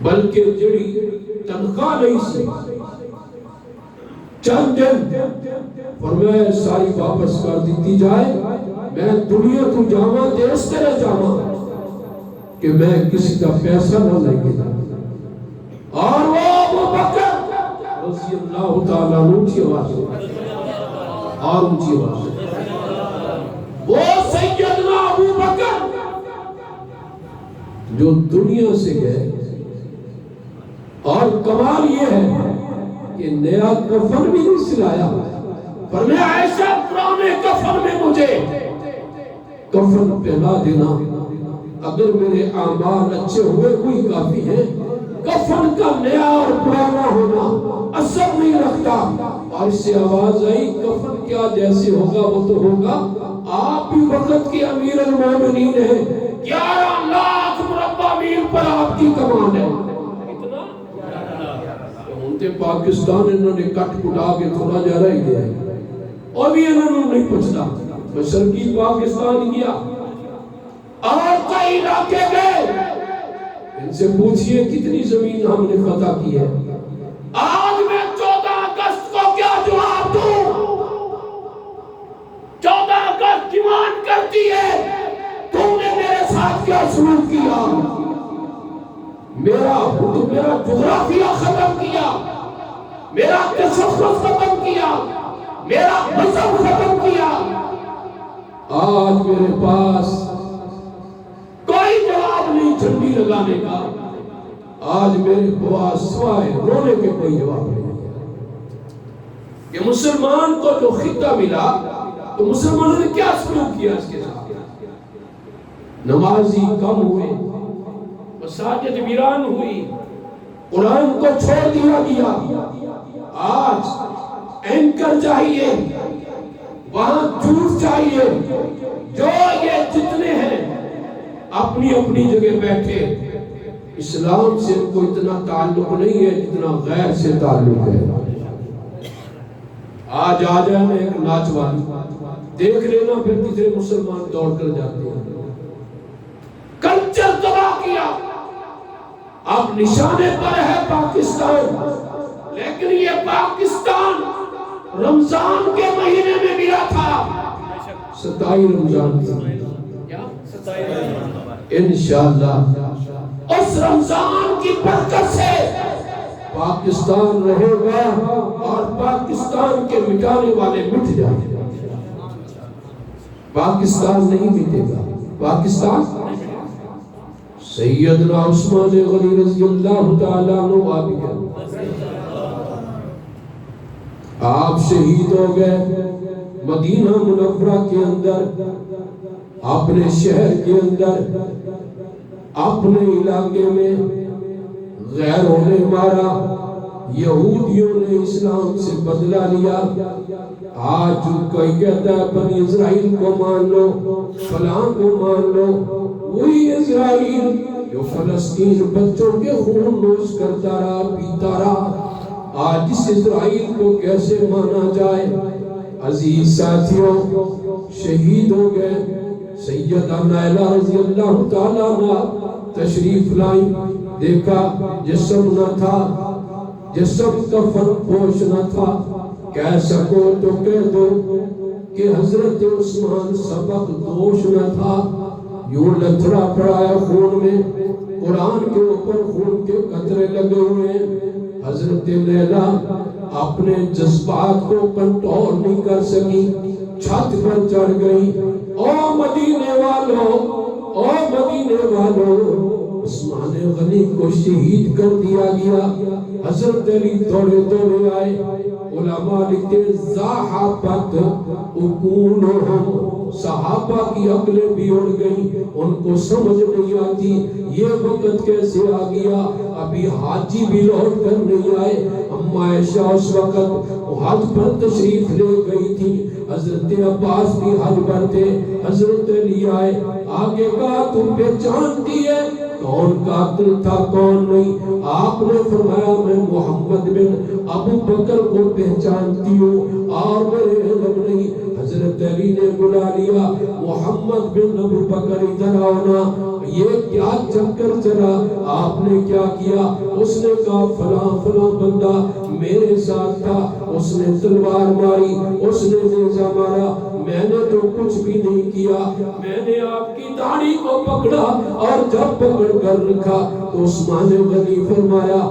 بلکہ جڑی تنخواہ نہیں سی چند دن فرمایا ساری واپس کر دیتی جائے، میں دنیا تو جاواں تے اس طرح جاواں کہ میں کسی کا پیسہ نہ لے کے جاواں۔ اور وہ ابو بکر رضی اللہ تعالیٰ عنہ اونچی آواز اور اونچی آواز، وہ سیدنا ابو بکر جو دنیا سے گئے، اور کمال یہ ہے کہ نیا کفن بھی نہیں سلایا، فرمایا ایسا پرانے کفن میں مجھے کفن پہنا دینا، اگر میرے اعمال اچھے ہوئے کوئی کافی ہے، کفن کا نیا اور پرانا ہونا اثر نہیں رکھتا۔ اور اس سے آواز آئی کفن کیا جیسے ہوگا وہ تو ہوگا، آپ بھی وقت کے امیر المومنین ہیں، 11 لاکھ مربع میل پر آپ کی کمان ہے۔ انتے پاکستان انہوں نے کٹ کٹا کے تھوڑا جا رہا ہی گیا ہے، اور بھی انہوں نے نہیں پوچھتا، مشرقی پاکستان گیا اور کئی علاقے گئے، ان سے پوچھئے کتنی زمین ہم نے فتح کی ہے، آج میں 14 اگست کو کیا جواب دوں؟ 14 اگست ڈیمانڈ کرتی ہے تم نے میرے ساتھ کیا سلوک کیا، میرا جغرافیہ ختم کیا، میرا تشخص ختم کیا، میرا مذہب ختم کیا۔ آج میرے پاس کوئی جواب نہیں جھنڈی لگانے کا، آج میرے پاس سوائے رونے کے کوئی جواب نہیں۔ کہ مسلمان کو جو خطہ ملا تو مسلمانوں نے کیا سلوک کیا اس کے ساتھ؟ نمازی کم ہوئے، مساجد ویران ہوئی، قرآن کو چھوڑ دیا گیا۔ آج اینکر چاہیے، وہاں جھوٹ چاہیے، جو یہ جتنے ہیں اپنی اپنی جگہ بیٹھے، اسلام سے ان کو اتنا تعلق نہیں ہے جتنا غیر سے تعلق ہے۔ آج آ جائے میں ایک ناچ والی دیکھ لینا، پھر دوسرے مسلمان دوڑ کر جاتے ہیں، کلچر تباہ کیا۔ اب نشانے پر ہے پاکستان، لیکن یہ پاکستان رمضان کے مہینے میں ملا تھا، 27 رمضان انشاءاللہ اس رمضان کی برکت سے پاکستان رہے گا اور پاکستان کے مٹانے والے مٹ جائیں گے۔ پاکستان نہیں مٹے گا، پاکستان۔ سیدنا عثمان غنی رضی اللہ تعالیٰ عنہ آبی ہے، آپ شہید ہو گئے مدینہ منورہ کے اندر، اپنے شہر کے اندر، اپنے علاقے میں غیروں نے مارا، یہودیوں نے اسلام سے بدلہ لیا۔ آج کوئی کہتا ہے بنی اسرائیل کو مان لو، فلاں کو مان لو، وہی اسرائیل جو فلسطین بچوں کے خون نوش کرتا رہا، پیتا رہا، آج اس اسرائیل کو کیسے مانا جائے؟ عزیز ساتھیوں، شہید ہو گئے۔ سیدہ نائلہ رضی اللہ تعالیٰ عنہ تشریف لائیں، دیکھا جسم نہ تھا، جسم کفن پوش نہ تھا، کہہ سکو تو کہہ دو کہ حضرت عثمان سبق دوش نہ تھا، یوں لتھڑا پڑا ہے خون میں، قرآن کے اوپر خون کے قطرے لگے ہوئے ہیں۔ حضرت لیلا اپنے جذبات کو کنٹرول نہیں کر سکی، چھت پر چڑھ گئی، او مدینے والوں، او مدینے والوں، عثمان غنی کو شہید کر دیا گیا۔ حضرت علی دوڑے دوڑے آئے، علماء لکھتے زاحبت عقولہم، صحابہ کی عقلیں بھی اڑ گئی، ان کو سمجھ نہیں آتی یہ وقت کیسے آ گیا، ابھی حاجی بھی لوٹ کر نہیں آئے۔ اما عائشہ اس وقت حج پر تشریف لے گئی تھی، حضرت عباس بھی حج پر تھے، حضرت علی آئے، آگے کہا تم پہچانتی ہے کون قاتل تھا کون نہیں؟ آپ نے فرمایا میں محمد بن ابو بکر کو پہچانتی ہوں اور میرے علم نہیں۔ حضرت حضرت علی نے بلا لیا، محمد بن ابو بکر ادھر آؤ نا، یہ کیا چکر چلا، آپ نے کیا کیا؟ اس نے کہا فلاں فلاں بندہ میرے ساتھ تھا، اس نے تلوار ماری، اس نے نیزہ مارا، میں نے تو کچھ بھی نہیں کیا، میں نے آپ کی داڑھی کو پکڑا اور جب پکڑ کر رکھا تو عثمان غنی فرمایا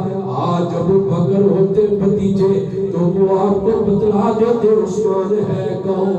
آج ابو بکر ہوتے بھتیجے تو وہ آپ کو بتلا دیتے عثمان ہے کون۔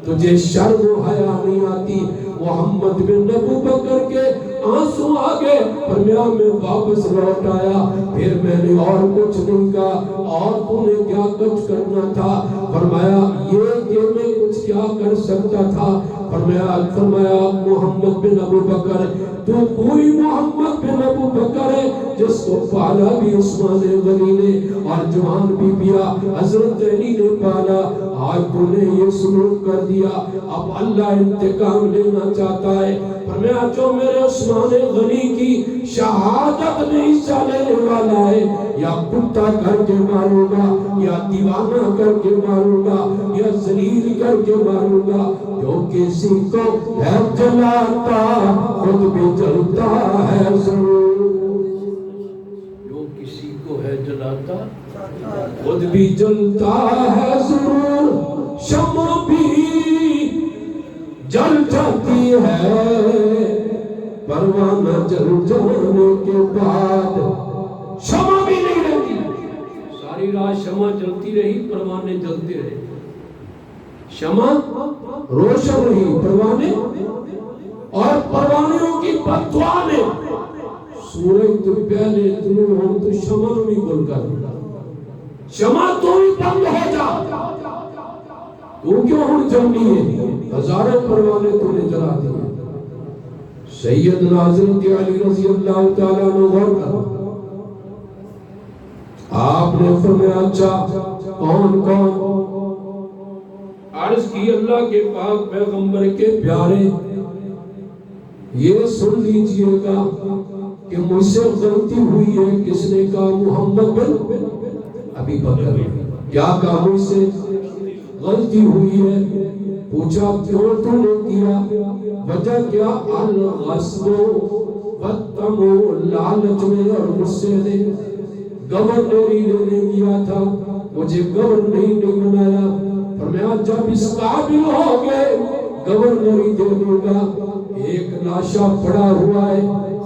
تجھے شرم و حیا نہیں آتی؟ محمد بن ابو بکر کے آنسو آگے، فرمایا میں واپس لوٹ آیا، پھر میں نے اور کچھ نہیں کہا، اور تو نے کیا کچھ کرنا تھا؟ فرمایا یہ کہ میں کچھ کیا کر سکتا تھا؟ فرمایا محمد بن ابو بکر تو کوئی محمد بن ابو بکر ہے جس کو پالا بھی عثمان غنی نے اور جوان بی بیا حضرت علی نے پالا، آج تو نے یہ سلوک کر دیا، اب اللہ انتقام لینا چاہتا ہے۔ فرمایا جو میرے عثمان غنی کی شہادت میں حصہ لینے والا ہے یا کتا کر کے ماروں گا یا دیوانہ کر کے ماروں گا یا ذلیل کر کے ماروں گا، جو کسی کو ہے جلاتا خود بھی جلتا ہے ضرور، جو کسی کو ہے جلاتا خود بھی جلتا ہے ضرور، شمع بھی جل جاتی ہے پروانہ جل جانے کے بعد، شمع بھی نہیں رہتی، ساری رات شمع جلتی رہی پروانے جلتے رہے، شمع روشن رہی پروانے، اور پروانوں کی بددعا نے سورج تو پہلے طلوع ہو تو شمع بھی گل کر دیا، شمع تو بھی بند ہو جا، تو کیوں ہوں جلنی ہے، ہزاروں پروانے تو نے جلا دیے۔ سیدنا حضرت علی رضی اللہ تعالیٰ عنہ غور کر، آپ نے فرمایا اچھا کون کون؟ عرض کی اللہ کے پاک پیغمبر کے پیارے یہ سن لیجئے گا کہ مجھ سے غلطی ہوئی ہے، کس نے کہا؟ محمد بن ابی بکر، کیا کہا مجھ سے غلطی ہوئی ہے؟ پوچھا کیوں تو نے کیا؟ وجہ کیا؟ الغصب والطمع، لالچ میں اور غصے نے، گورنری لینے کیا تھا، مجھے گورنری نہیں بنایا، فرمایا جب اس قابل ہو گئے گورنری دے دوں گا۔ ایک لاشا پڑا ہوا ہے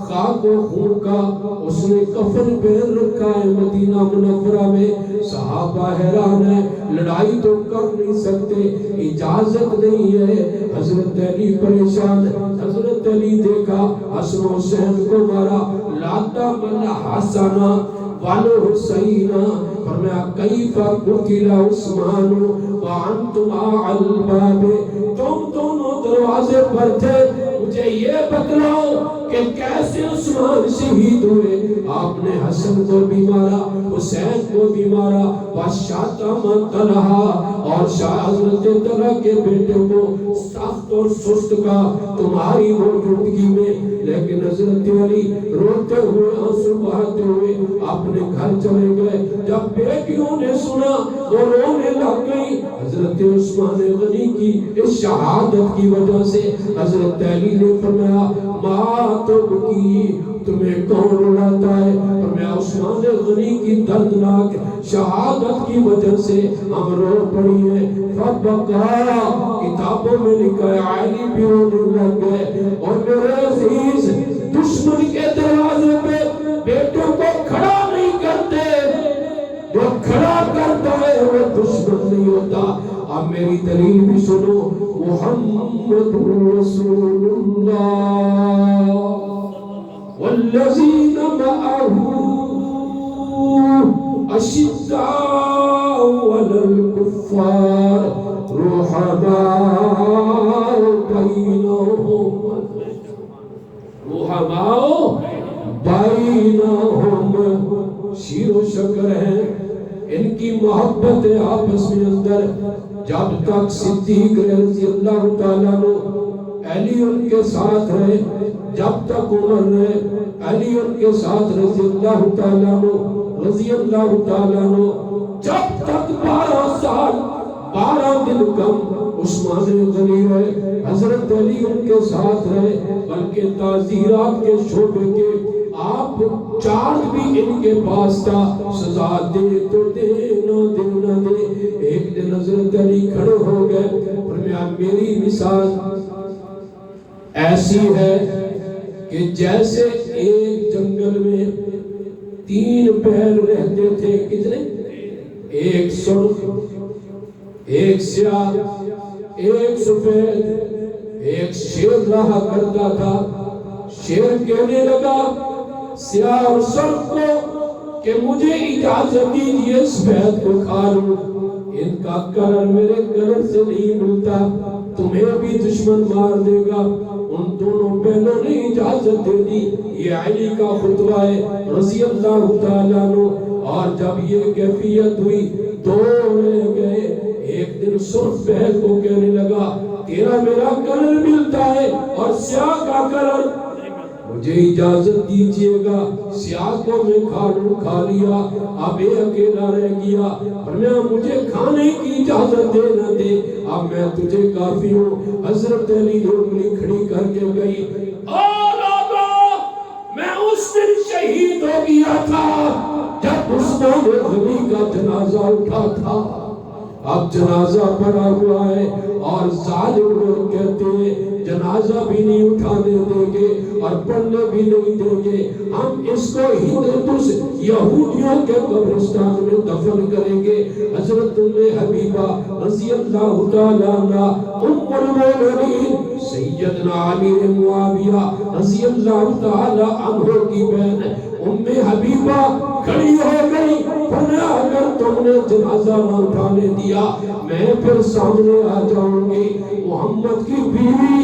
خاک و خون کا، اس نے کفن پہن رکھا ہے مدینہ منورہ میں، صحابہ حیران ہے، لڑائی تو کر نہیں سکتے، اجازت نہیں ہے، حضرت علی پریشان، حضرت علی دیکھا حسن و حسین کو مارا، لاتا من حسنا والو حسینہ، فرمایا کیف قتل عثمان وانتم الباب، تم دونوں دروازے پر تھے، مجھے یہ بتلاؤ کہ کیسے عثمان شہید ہوئے؟ آپ نے حسن کو بھی مارا، حسین کو بھی مارا، وشاتم طلحہ، اور شاہ حضرت طلحہ کے بیٹے کو سخت اور سست کا تمہاری موجودگی میں، لیکن حضرت علی روتے ہوئے آنسو بہاتے ہوئے اپنے گھر چلے گئے۔ جب بیٹیوں نے سنا وہ رونے لگ گئی، حضرت عثمان غنی کی اس شہادت کی وجہ سے حضرت علی نے فرمایا ماں تو بکی، تمہیں کون رلاتا ہے؟ فرمایا عثمان غنی کی دردناک شہادت کی وجہ سے ہم رو پڑی ہیں۔ فبکا، کتابوں میں لکھا ہے علی بھی رونے لگ گئے، اور میرے عزیز دشمن کے دروازے پہ بیٹوں کو کھڑا نہیں کرتے، جو کھڑا کرتا ہے وہ دشمن نہیں ہوتا۔ اب میری دلیل بھی سنو، محمد رسول اللہ والذین معه اشداء علی الکفار رحماء بینہم، شیر و شکر ہیں، ان کی محبت آپس میں اندر، جب تک صدیق رضی اللہ تعالیٰ عنہ علی ان کے ساتھ رہے، جب تک عمر رہے علی ان کے ساتھ رضی اللہ تعالیٰ عنہ، جب تک 12 12 دن کم عثمان غنی رہے، حضرت علی ان کے ساتھ رہے، بلکہ تعزیرات کے شعبے کے آپ چارج بھی ان کے پاس تھا، سزا دے تو دے نہ دے۔ ایک دن حضرت علی کھڑے ہو گئے، فرمایا میری مثال ایسی ہے کہ جیسے ایک جنگل میں 3 بیل رہتے تھے، کتنے؟ ایک سرخ، ایک سیاہ، ایک سفید، ایک شیر رہا کرتا تھا۔ شیر کہنے لگا سیاہ اور سرخ کو کہ مجھے اجازت دیجیے سفید کو کھا لوں، ان کا کلر میرے کلر سے نہیں ملتا، تمہیں بھی دشمن مار دے گا۔ ان دونوں بہنوں نے اجازت دے دی۔ یہ علی کا خطبہ ہے رضی اللہ تعالیٰ عنہ۔ اور جب یہ کیفیت ہوئی، 2 رہ گئے۔ ایک دن سرخ بہن کو کہنے لگا تیرا میرا کلر ملتا ہے اور سیاہ کا کلر، مجھے اجازت دیجئے گا سیاہ کو میں کھا لوں۔ کھا لیا، اب یہ اکیلا رہ گیا، فرمایا مجھے کھانے کی اجازت دے نہ دے، اب میں تجھے کافی ہوں۔ حضرت علی نے انگلی کھڑی کر کے گئی، اولادو میں اس دن شہید ہو گیا تھا جب عثمان غنی کا جنازہ اٹھا تھا، اب جنازہ پڑا ہوا ہے اور ظالم لوگ کہتے ہیں جنازہ بھی نہیں اٹھانے دیں گے اور پڑھنے بھی نہیں دیں گے، ہم اس کو ہندوس یہودیوں کے قبرستان میں دفن کریں گے۔ حضرت حبیبہ رضی اللہ تعالیٰ عنہ ام المومنین سیدنا امیر معاویہ رضی اللہ تعالیٰ عنہ کی بہن ام حبیبہ کھڑی ہو گئی، فرمایا اگر تم نے جنازہ نہ اٹھانے دیا میں پھر سامنے آ جاؤں گی، محمد کی بیوی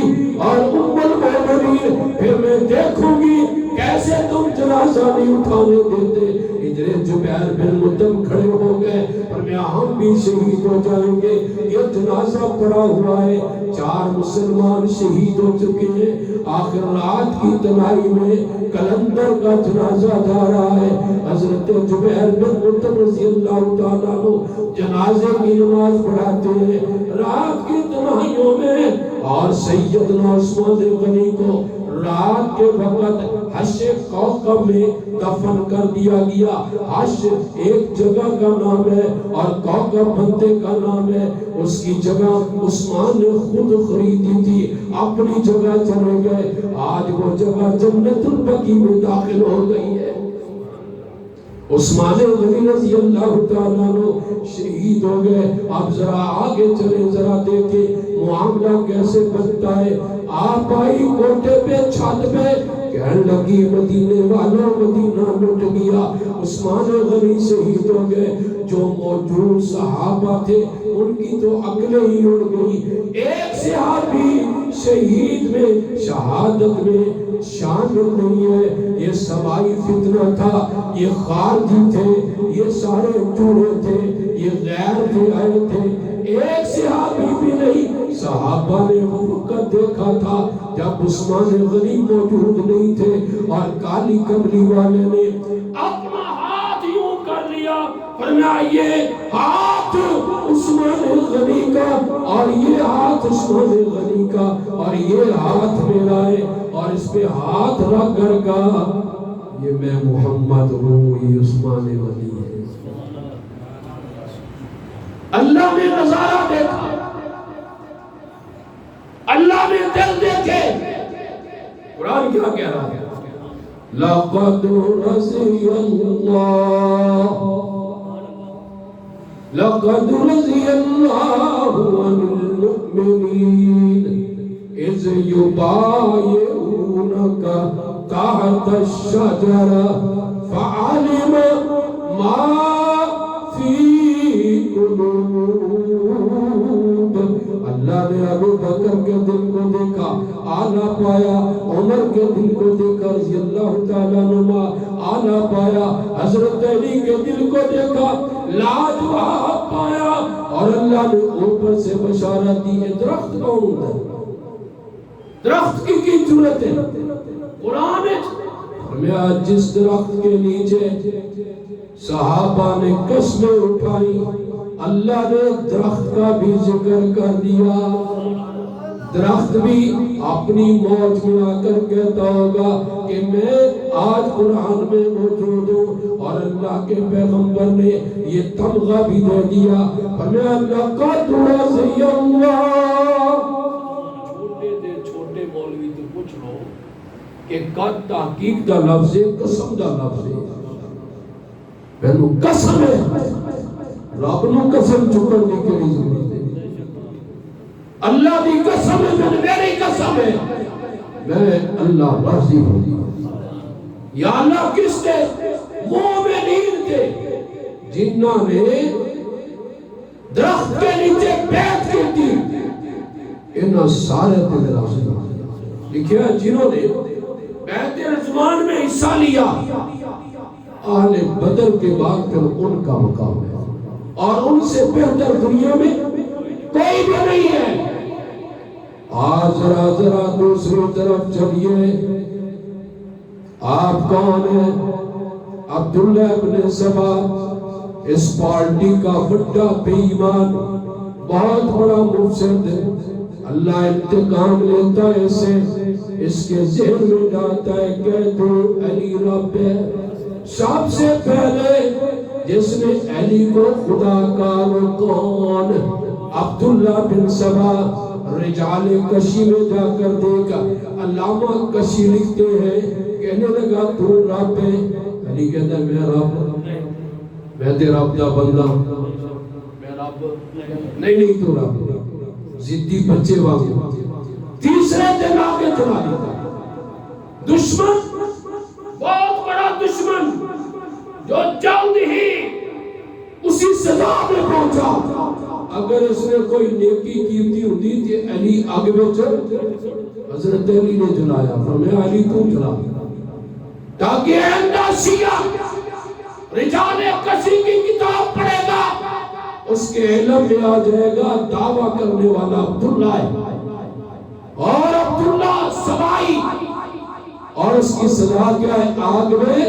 اور ام المومنین، پھر میں دیکھوں گی کیسے تم جنازہ نہیں اٹھانے دیتے۔ ادھر جبیر بن مطعم کھڑے ہو گئے، فرمایا ہم بھی شہید ہو جائیں گے، یہ جنازہ پڑا ہوا ہے، 4 مسلمان شہید ہو چکے ہیں، آخر رات کی تنہائی میں کلندر کا جنازہ جا رہا ہے۔ حضرت جبیر بن مطعم رضی اللہ تعالیٰ عنہ جنازے کی نماز پڑھاتے ہیں رات کی تنہائیوں میں، اور سیدنا عثمان غنی کو رات کے وقت حش کوکب میں دفن کر دیا گیا۔ حش ایک جگہ کا نام ہے اور کوکب بندے کا نام ہے، اس کی جگہ عثمان نے خود خریدی تھی، اپنی جگہ چلے گئے، آج وہ جگہ جنت البقیع میں داخل ہو گئی ہے۔ عثمان غنی رضی اللہ تعالیٰ عنہ شہید ہو گئے۔ اب ذرا آگے چلیں، ذرا دیکھیں معاملہ کیسے بنتا ہے۔ آپ آئی کوٹے پہ، چھت پہ، کہنے لگی مدینے والوں مدینہ لٹ گیا۔ عثمان غنی شہید ہو گئے، جو موجود صحابہ تھے ان کی تو عقلیں ہی اڑ گئی۔ ایک صحابی شہید میں شہادت میں شامل نہیں ہے، یہ سوائی فتنہ تھا، یہ خارجی تھے، یہ سارے چورے تھے، یہ غیر تھے، آئے تھے، ایک صحابی بھی نہیں۔ صحابہ نے وقت دیکھا تھا جب عثمان غنی موجود نہیں تھے، اور کالی کملی والے نے اپنا ہاتھ یوں کر لیا، فرمایا یہ ہاتھ عثمان غنی کا اور یہ ہاتھ عثمان غنی کا اور یہ ہاتھ میرا ہے، اور اس پہ ہاتھ رکھ کر کہا یہ میں محمد ہوں، یہ عثمان غنی ہے۔ اللہ نے نظارہ دیکھا، اللہ نے دل دیکھے۔ قرآن کیا کہہ رہا ہے؟ لقد رضي الله عن المؤمنين إذ يبايعونك تحت الشجرة فعلم ما في قلوبهم۔ اللہ نے ابو بکر کے دل کو دیکھا، آلہ پایا، عمر کے دل کو دیکھا رضی اللہ تعالیٰ عنہ، آلہ پایا، حضرت علی کے دل کو دیکھا، لاجواب پایا، اور اللہ نے اوپر سے بشارت دی ہے۔ درخت کون ہے؟ درخت کی ضرورت ہے؟ قرآن میں جس درخت کے نیچے صحابہ نے قسمیں اٹھائی، اللہ نے درخت کا بھی ذکر کر دیا. درخت بھی اپنی موج میں آ کر کہتا ہوگا کہ میں آج قرآن میں موجود ہوں. اور اللہ کے پیغمبر نے یہ تمغہ بھی دے دیا ہمیں اللہ کا دعا سے اللہ. چھوٹے مولوی تو پوچھ لو کہ قد تحقیق دا لفظ ہے, قسم دا لفظ ہے. پہلو قسم ہے, رب نو قسم چکن دی کری ضرورت ہے. اللہ دی قسم ہے, میری قسم ہے, میں اللہ راضی ہوں. یا اللہ کس نے؟ مومنین کے جنہوں نے درخت کے نیچے بیعت کی تھی, انہاں سارے تے راضی ہوں. لکھیا جنہوں نے بیعت رضوان میں حصہ لیا, اہل بدر کے بعد پھر ان کا مقام ہے اور ان سے بہتر دنیا میں کوئی بھی نہیں ہے. آج ذرا دوسری طرف چلیے. آپ کون ہیں؟ عبداللہ ابن سبا, اس پارٹی کا بڑا بے ایمان, بہت بڑا مفسد ہے. اللہ انتقام لیتا ہے اسے, اس کے ذہن میں ڈالتا ہے کہ تو علی رب ہے. سب سے پہلے جس نے علی کو خدا کا وہ کون؟ عبداللہ بن سبا. رجال کشی میں جا کر دیکھا, علامہ کشی لکھتے ہیں, کہنے لگا تو رب ہے. علی کہتا ہے میں رب, میں تیرا عبدہ بندہ, میں رب نہیں تو رب. ضدی بچے واقع تیسرے دن آگے چلا دیتا. دشمن, بہت بڑا دشمن, جو جلد ہی اسی سزا میں پہنچا. اگر اس نے کوئی نیکی کیتی ہوتی تھی علی آگے بچے, حضرت علی نے جلایا, فرمایا علی تو جلا, تاکہ اندہ شیعہ رجال کسی کی کتاب پڑھے گا, اس کے علم میں آ جائے گا دعویٰ کرنے والا عبداللہ ہے اور عبداللہ سبائی, اور اس کی سزا کیا ہے؟ آگ میں.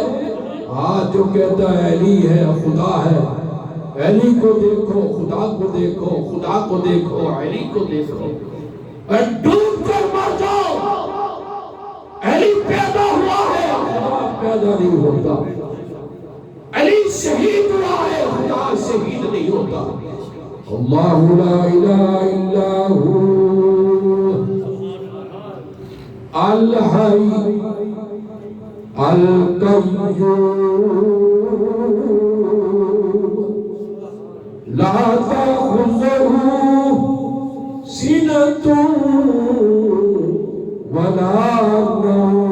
آج جو کہتا ہے علی ہے خدا ہے, علی کو دیکھو, خدا کو دیکھو, خدا کو دیکھو, علی کو دیکھو, اور ڈوب کر مر جاؤ. علی پیدا ہوا ہے, خدا پیدا نہیں ہوتا. علی شہید ہوا ہے, خدا شہید نہیں ہوتا. اللہ لا الہ الا ہو الحی القیوم لا تأخذه سنة ولا نوم.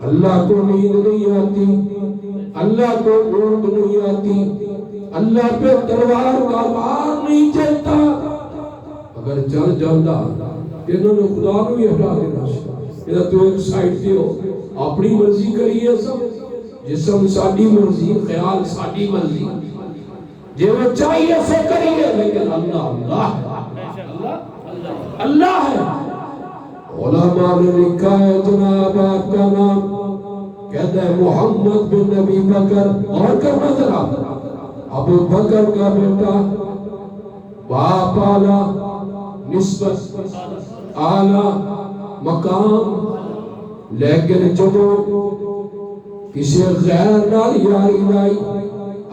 اللہ کو نیند نہیں آتی, اللہ کو اونگ نہیں آتی, اللہ پہ تلوار کا بار نہیں چلتا. اگر چل جاتا انہوں نے خدا کو یہ ہٹا دینا. یہ تو ایک سائٹ سے ہو, اپنی مرضی کری ہے, سب جسم ساڈی مرضی, خیال ساڈی مرضی, جو چاہیے سو کریے, لیکن اللہ اللہ اللہ ہے. علماء نے لکھا ہے, جناب آپ کا نام کہتا ہے محمد بن نبی بکر, اور کرنا ذرا, ابو بکر کا بیٹا, باپ آلہ, نسبت آلہ مقام, لیکن جب کسی غیر نال یاری لائی,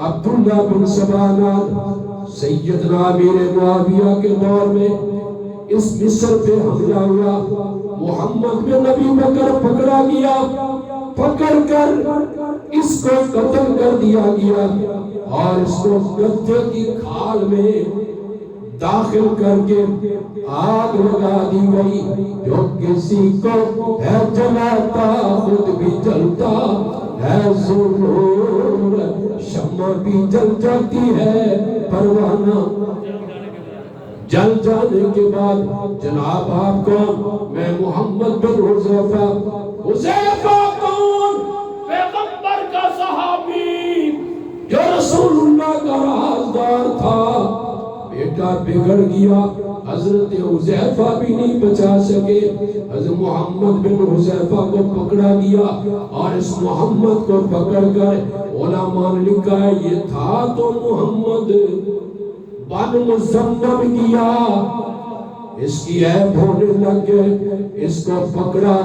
عبداللہ بن سبا نال سیدنا امیر معاویہ کے دور میں اس مصر پہ حملہ ہوا. محمد بن نبی بکر پکڑا گیا, پکڑ کر اس کو قتل کر دیا گیا اور اس کو گدھے کی کھال میں داخل کر کے آگ لگا دی گئی. جو کسی کو ہے جلاتا خود بھی جلتا ہے, ضرور شمع بھی جل جاتی ہے, پروانہ جل جانے کے بعد. جناب آپ کون؟ میں محمد بن حذیفہ. حذیفہ کون؟ پیغمبر کا صحابی جو رسول اللہ کا رازدار تھا. بیٹا بگڑ گیا, حضرت حذیفہ بھی نہیں بچا سکے. حضرت محمد بن حذیفہ کو پکڑا گیا اور اس محمد کو پکڑ کر علماء نے لکھا ہے یہ تھا تو محمد بن مزمم کیا. اس کی عیب ہونے لگ گئے. اس کو پکڑا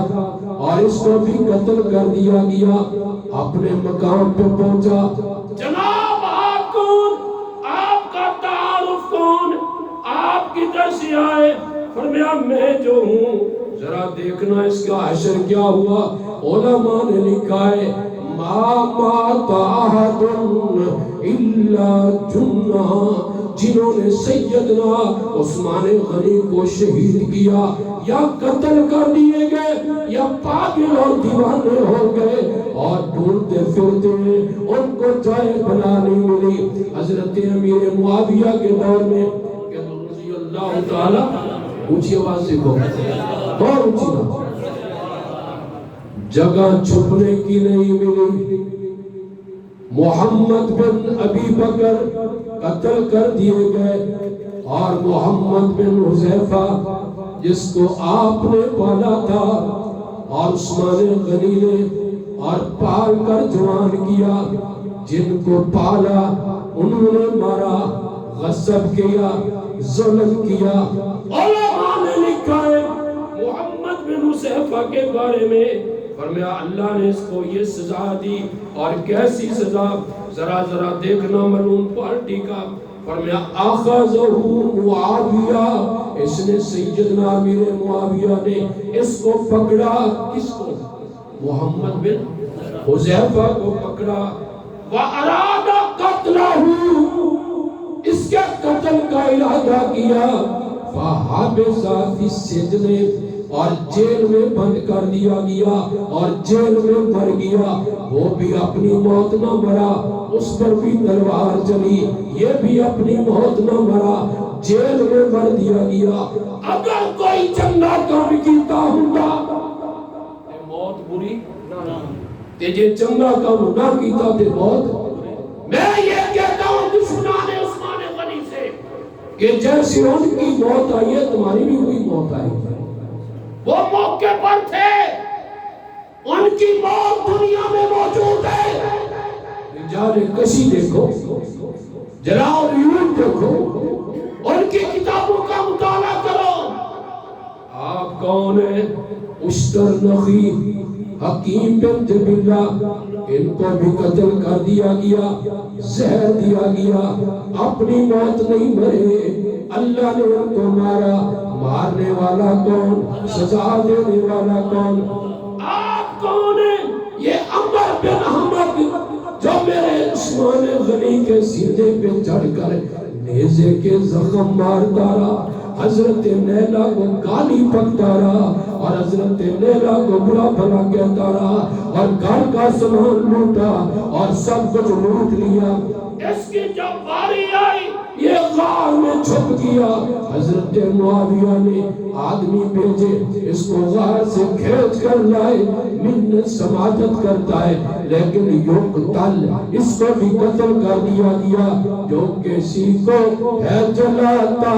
اور اس کو بھی قتل کر دیا گیا. اپنے مقام پہ پہنچا. جناب آپ کون؟ آپ کا تعارف کون؟ آپ کدھر سے آئے؟ فرمایا میں جو ہوں ذرا دیکھنا اس کا حشر کیا ہوا. علماء نے لکھا ہے ما مات احد الا جنہ، جنہوں نے سیدنا عثمان غنی کو شہید کیا یا قتل کر دیے گئے یا پاگل اور دیوانے ہو گئے اور ڈھونڈتے پھرتے ہیں ان کو جائے بنا نہیں ملی. حضرت امیر معاویہ کے دور میں رضی اللہ تعالی، اونچی آواز سے کہو، بہت اونچی بات، جگہ چھپنے کی نہیں ملی. محمد بن ابی بکر قتل کر دیے گئے اور محمد بن حذیفہ جس کو آپ نے پالا تھا اور عثمان غنی نے اور پال کر جوان کیا، جن کو پالا انہوں نے مارا، غصب کیا، ظلم کیا. علماء نے لکھا ہے محمد بن حذیفہ کے بارے میں فرمایا اللہ نے اس کو یہ سزا دی. اور کیسی سزا؟ ذرا ذرا دیکھنا ملعون پارٹی کا. فرمایا اخذہ معاویہ، اس نے سیدنا امیر معاویہ نے اس کو پکڑا. کس کو؟ محمد بن حذیفہ کو پکڑا. واراد قتلہ، اس کے قتل کا ارادہ کیا. فحبس فی السجن، اور جیل میں بند کر دیا گیا اور جیل میں مر گیا. وہ بھی اپنی موت نہ مرا، اس پر بھی تلوار چلی، یہ بھی اپنی موت نہ مرا، جیل میں مر دیا گیا. اگر کوئی چنگا کام کیتا ہوتا تے موت بری تے جے چنگا کام نہ کیتا تے موت. میں یہ کہتا ہوں دشمنان عثمان غنی سے کہ جیسی ان کی موت آئی ہے تمہاری بھی کوئی موت آئی ہے. وہ موقع پر تھے، ان کی موت دنیا میں موجود ہے. رجال کشی دیکھو، جلال العیون دیکھو، ان کی کتابوں کا مطالعہ کرو. آپ کون ہیں؟ اشتر نخی، حکیم بن جبلہ، ان کو بھی قتل کر دیا گیا، زہر دیا گیا. اپنی موت نہیں مرے، اللہ نے ان کو مارا. مارنے والا کون؟ سزا دینے والا کون؟ آپ کون ہیں؟ یہ عمر بن حمد جو میرے عثمان غنی کے سینے پہ چڑھ کر نیزے کے زخم مارتا رہا، حضرت نیلہ کو گالی پکتا رہا اور حضرت نیلہ کو برا بھلا کہتا رہا اور گھر کا سامان لوٹا اور سب کچھ لوٹ لیا. اس کی جب باری آئی یہ غار میں چھپ گیا. حضرت معاویہ نے آدمی بھیجے، اس کو غار سے کھینچ کر لائے. منت سماجت کرتا ہے لیکن یقتل، اس کو بھی قتل کر دیا گیا. جو کسی کو ہے جلاتا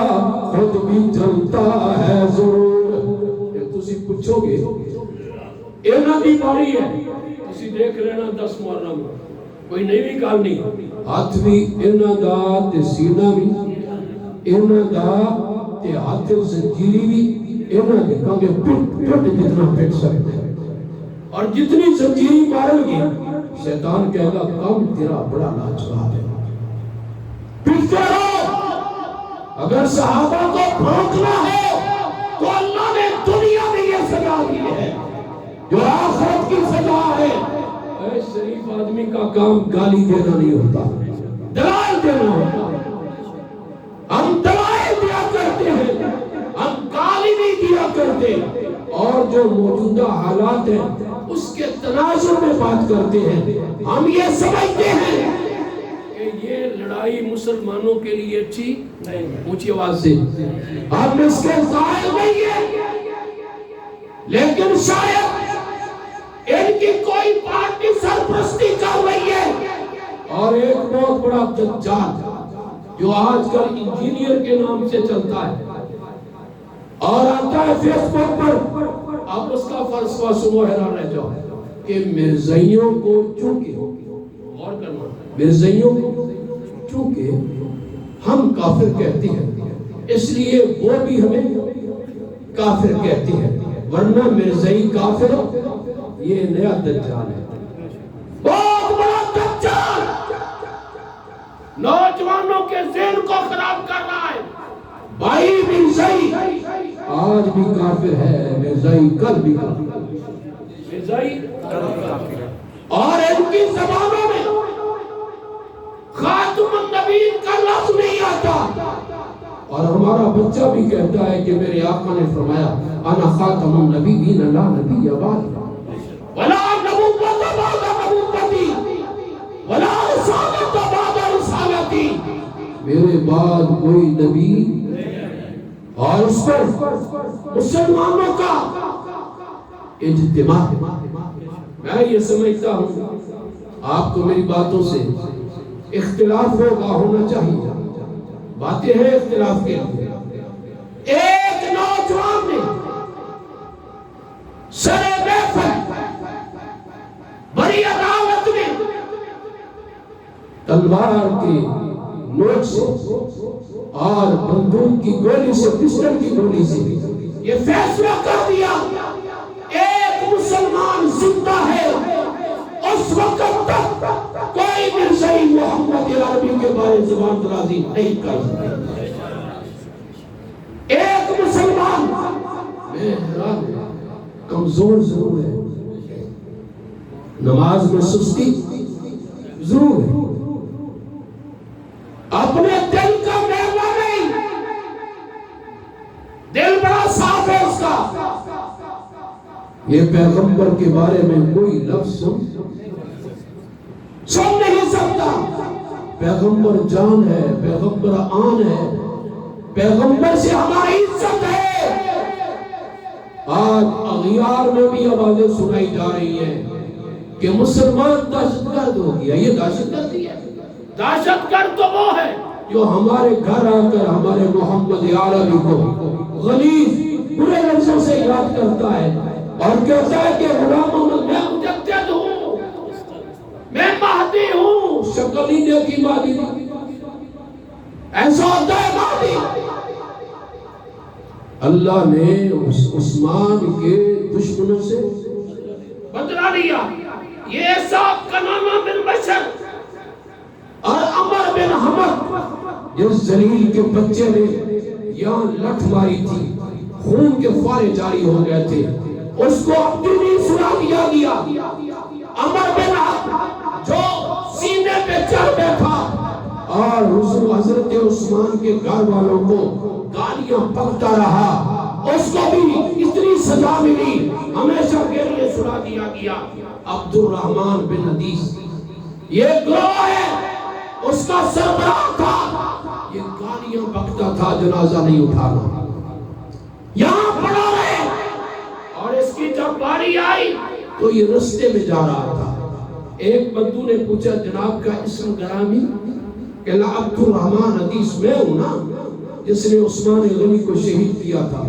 خود بھی جلتا ہے ضرور. یہ تسی پوچھو گے اینا دی باری ہے، تسی دیکھ لینا 10 محرم کوئی نہیں گل نہیں. ہاتھ بھی انہاں دا تے سینہ بھی انہاں دا تے ہاتھ زنجیری بھی انہاں دے کنگے پٹ جتنا پٹ سکتے ہیں. اور جتنی زنجیری مارن گے شیطان کہے گا کم تیرا بڑا لاجواب ہے. پٹتے رہو. اگر صحابہ کو پھونکنا ہے تو اللہ نے دنیا میں یہ سزا دی ہے جو آخرت کی سزا ہے. شریف آدمی کا کام گالی دینا نہیں ہوتا، دلائل دینا ہوتا. ہم دلائل دیا کرتے ہیں، ہم گالی نہیں دیا کرتے. اور جو موجودہ حالات ہیں اس کے تناظر میں بات کرتے ہیں. ہم یہ سمجھتے ہیں کہ یہ لڑائی مسلمانوں کے لیے اچھی نہیں. اونچی آواز سے ہم اس کے ظاہر نہیں ہیں، لیکن شاید ان کی کوئی پارٹی سرپرستی کر رہی ہے. اور ایک بہت بڑا دجال جو آج کل انجینئر کے نام سے چلتا ہے، اور آتا ہے فیس بک پر، آپ اس کا فلسفہ سنو حیران رہ جاؤ کہ مرزائیوں کو چونکہ، غور کرنا، مرزائیوں کو چونکہ ہم کافر کہتے ہیں اس لیے وہ بھی ہمیں کافر کہتے ہیں، ورنہ مرزائی کافر یہ نیا دجال ہے، بہت بڑا دجال، نوجوانوں کے ذہن کو خراب کر رہا ہے۔ بھائی مرزائی آج بھی کافر ہے، مرزائی کل بھی کافر ہے، مرزائی اور ان کی زبانوں میں خاتم النبیین کا لفظ نہیں آتا، اور ہمارا بچہ بھی کہتا ہے کہ میرے آقا نے فرمایا انا خاتم النبیین لا نبی بعدی ولا نبوۃ بعد نبوتی ولا رسالۃ بعد رسالتی، میرے بعد کوئی نبی، اور اس پر مسلمانوں کا اجتماع ہے۔ میں یہ سمجھتا ہوں آپ کو میری باتوں سے اختلاف ہونا چاہیے، باتیں ہیں اختلاف کے لیے۔ ایک نوجوان نے سر محفل بڑی عدالت میں تلوار کے نوک سے اور بندوق کی گولی سے، پسٹل کی گولی سے یہ فیصلہ کر دیا ایک مسلمان زندہ ہے اس وقت تک کوئی مرزائی محمد عربی کے بارے زبان درازی نہیں کر سکتا۔ ایک مسلمان میں حیران ہے، کمزور ضرور ہے، نماز میں سستی ضرور ہے، اپنے دل کا میلہ نہیں، دل بڑا صاف ہے اس کا، یہ پیغمبر کے بارے میں کوئی لفظ سن نہیں سکتا۔ پیغمبر جان ہے، پیغمبر آن ہے، پیغمبر سے ہماری عزت ہے۔ آج اغیار میں بھی آوازیں سنائی جا رہی ہیں کہ مسلمان دہشت گرد ہو گیا، یہ دہشت گردی ہے؟ دہشت گرد تو وہ ہے جو ہمارے گھر آ کر ہمارے محمد عربی کو غلیظ برے لفظوں سے یاد کرتا ہے اور کہتا ہے کہ غلام محمد میں مجدد ہوں، میں مہدی ہوں، شکل ہی دیکھی مہدی، ایسا ہوتا ہے مہدی۔ اللہ نے عثمان کے دشمنوں سے بدلا لیا، یہ صاحب کنانہ بن بشر اور عمر بن حمد جس ذلیل کے بچے نے یہاں لٹھ ماری تھی، خون کے فوارے جاری ہو گئے تھے، اس کو اپنی نیند سلا دیا گیا۔ عمر بن حمد جو سینے پہ چڑھ بیٹھا اور حضرت عثمان کے گھر والوں کو گالیاں پکتا رہا، اس کو بھی اتنی سزا ملی، ہمیشہ کے لیے سنا دیا گیا۔ عبد الرحمن بن حدیث یہ گروہ ہے، اس کا سربراہ تھا، یہ گالیاں بکتا تھا، جنازہ نہیں اٹھانا، یہاں پڑا رہے۔ اور اس کی جب باری آئی تو یہ رستے میں جا رہا تھا، ایک بندو نے پوچھا جناب کا اسم گرامی؟ کہ عبد الرحمن حدیث میں ہوں نا جس نے عثمان غنی کو شہید کیا تھا،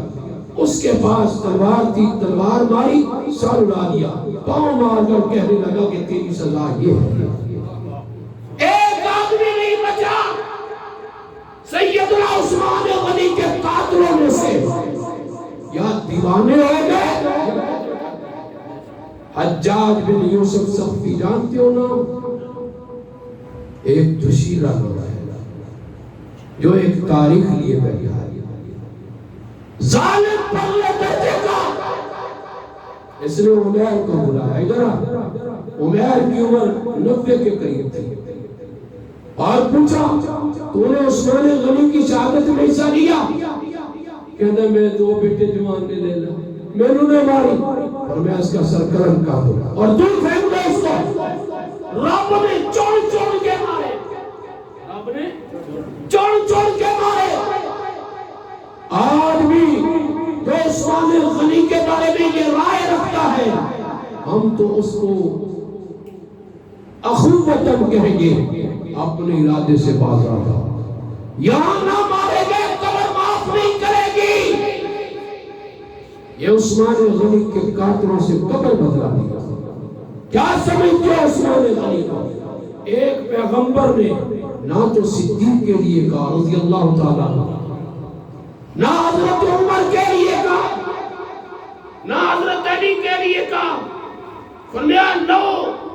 اس کے پاس تلوار تھی، تلوار ماری، سر اڑا دیا، پاؤں مار کر کہنے لگا کہ تیری سزا یہ ہے۔ ایک آدمی نہیں بچا سیدنا عثمان غنی کے قاتلوں میں سے، یا دیوانے ہو گئے۔ حجاج بن یوسف ثقفی جانتے ہو نا، ایک دشیرہ لوگ ہے جو ایک تاریخ لیے بیٹھا ہے، ظالم پہلے درجے کا۔ اس نے عمیر کو بلایا، ادھر عمیر کی عمر 90 کے قریب تھی، اور پوچھا تو نے عثمان غنی کی شہادت میں حصہ لیا؟ کہتا میں 2 بیٹے جوان نے لے لیا، میں نے ماری اور میں اس کا سرکرم کا دوں اور دور پھینک دے اس کو۔ رب نے چوڑ چوڑ کے مارے، رب نے چوڑ چوڑ کے مارے۔ آج بھی جو عثمان غنی کے بارے میں یہ رائے رکھتا ہے، ہم تو اس کو اخوتاً کہیں گے، اپنے ارادے سے باز آتا، یہاں نہ مارے گئے قبر معاف نہیں کرے گی۔ یہ عثمان غنی کے قاتلوں سے قبر بدلا دیا۔ کیا سمجھتے ہو عثمان غنی کو؟ ایک پیغمبر نے نہ تو صدیق کے لیے کہا رضی اللہ تعالیٰ عنہ، نہ حضرت عمر کے لیے کہا، نہ حضرت علی کے لیے کہا، فرمایا لو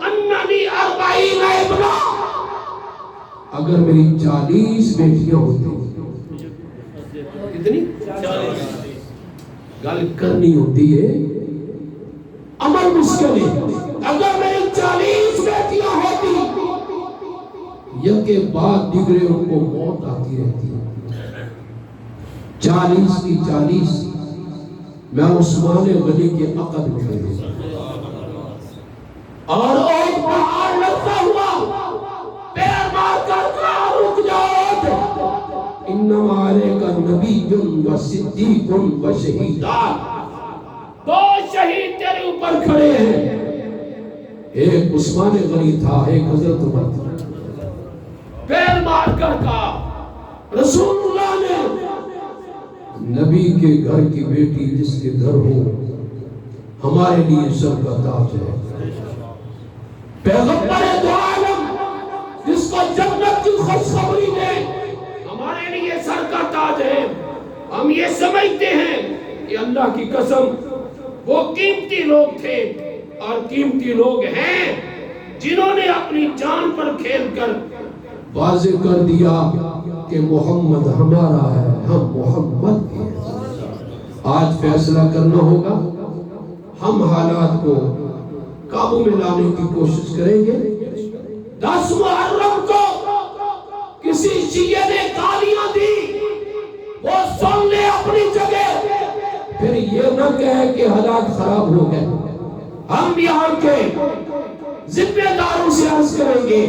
اننی 40 ابنا، اگر میری 40 بیٹیاں ہوتی، کتنی؟ 40۔ گل کرنی ہوتی ہے، عمل مشکل ہے۔ اگر میری 40 بیٹیاں ہوتی، یک کے بعد دیگرے ان کو موت آتی رہتی ہے، 40 کی 40 میں عثمان غنی کے عقد میں دے دوں، اور ایک پہاڑ لگتا ہوا پیر مار کر کہا رک جاؤ، انما علیک نبی و صدیق و شہیدان، 2 شہید تیرے اوپر کھڑے ہیں، ایک عثمان غنی تھا، ایک حضرت عمر تھا۔ پیر مار کر کہا رسول اللہ نے نبی کے گھر کی بیٹی جس کے گھر ہو ہمارے لیے سر کا تاج ہے، پیغمبر دو عالم جس کو جنت کی خوشخبری دے ہمارے لیے سر کا تاج ہے۔ ہم یہ سمجھتے ہیں کہ اللہ کی قسم وہ قیمتی لوگ تھے اور قیمتی لوگ ہیں جنہوں نے اپنی جان پر کھیل کر واضح کر دیا کہ محمد ہمارا ہے، ہم محمد کے ہیں۔ آج فیصلہ کرنا ہوگا، ہم حالات کو قابو میں لانے کی کوشش کریں گے۔ 10 محرم کو کسی شیعہ نے گالیاں دی، وہ سن لے اپنی جگہ، پھر یہ نہ کہے کہ حالات خراب ہو گئے۔ ہم یہاں کے ذمہ داروں سے عرض کریں گے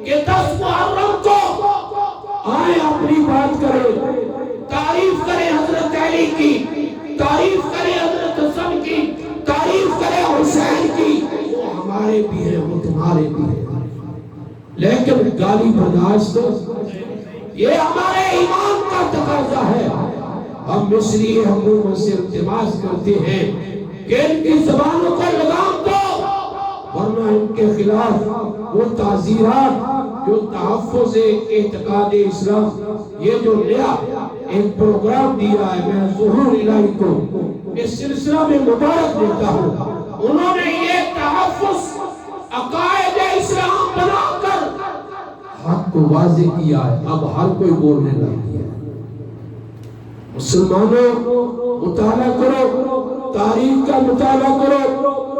کہ 10 محرم کو آئیں اپنی بات کریں، تعریف کریں حضرت علی کی، تعریف کریں حضرت حسن کی، تعریف کریں حسین کی، وہ ہمارے بھی ہیں وہ تمہارے بھی ہیں، لیکن گالی برداشت یہ ہمارے ایمان کا تقاضا ہے۔ ہم اس لیے حکومت سے التماس کرتے ہیں کہ ان کی زبانوں کو لگام دو، ورنہ ان کے خلاف وہ تعزیرات جو تحفظ اعتقاد اسلام یہ جو نیا ایک پروگرام دیا ہے، میں ظہور الہی کو اس سلسلہ میں مبارک دیتا ہوں، انہوں نے یہ تحفظ عقائد اسلام بنا کر حق کو واضح کیا ہے، اب ہر کوئی بولنے لگا ہے۔ مسلمانوں مطالعہ کرو، تاریخ کا مطالعہ کرو،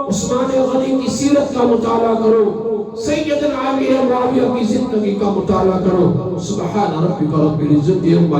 عثمان غنی کی سیرت کا مطالعہ کرو، سیدنا علی معاویہ کی زندگی کا مطالعہ کرو۔ سبحان ربک رب العزت عما